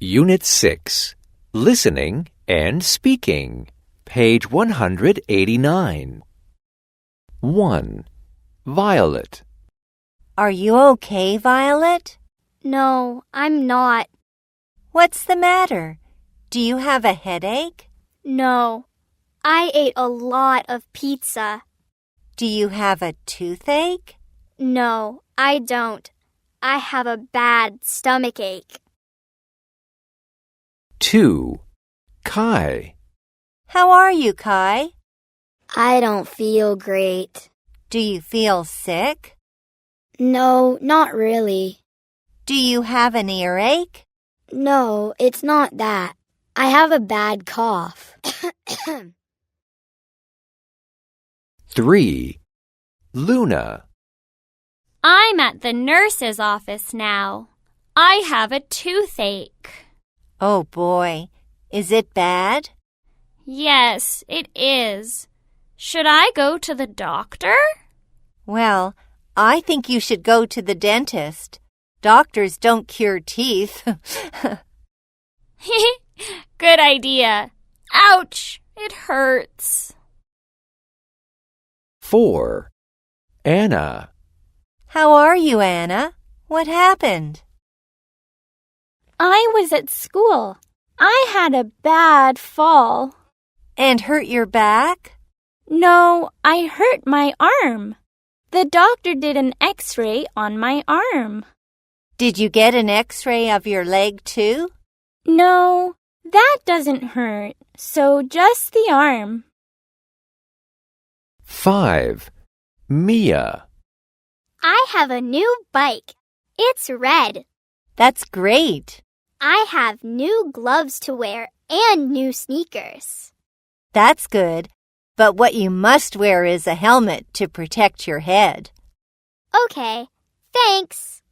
Unit 6, Listening and Speaking, page 189. 1. Violet. Are you okay, Violet? No, I'm not. What's the matter? Do you have a headache? No, I ate a lot of pizza. Do you have a toothache? No, I don't. I have a bad stomachache. 2. Kai. How are you, Kai? I don't feel great. Do you feel sick? No, not really. Do you have an earache? No, it's not that. I have a bad cough. 3. Luna. I'm at the nurse's office now. I have a toothache. Oh boy, is it bad? Yes, it is. Should I go to the doctor? Well, I think you should go to the dentist. Doctors don't cure teeth. Good idea. Ouch, it hurts. 4. Anna. How are you, Anna? What happened? I was at school. I had a bad fall. And hurt your back? No, I hurt my arm. The doctor did an X-ray on my arm. Did you get an X-ray of your leg too? No, that doesn't hurt, so just the arm. 5. Mia. I have a new bike. It's red. That's great. I have new gloves to wear and new sneakers. That's good, but what you must wear is a helmet to protect your head. Okay, thanks.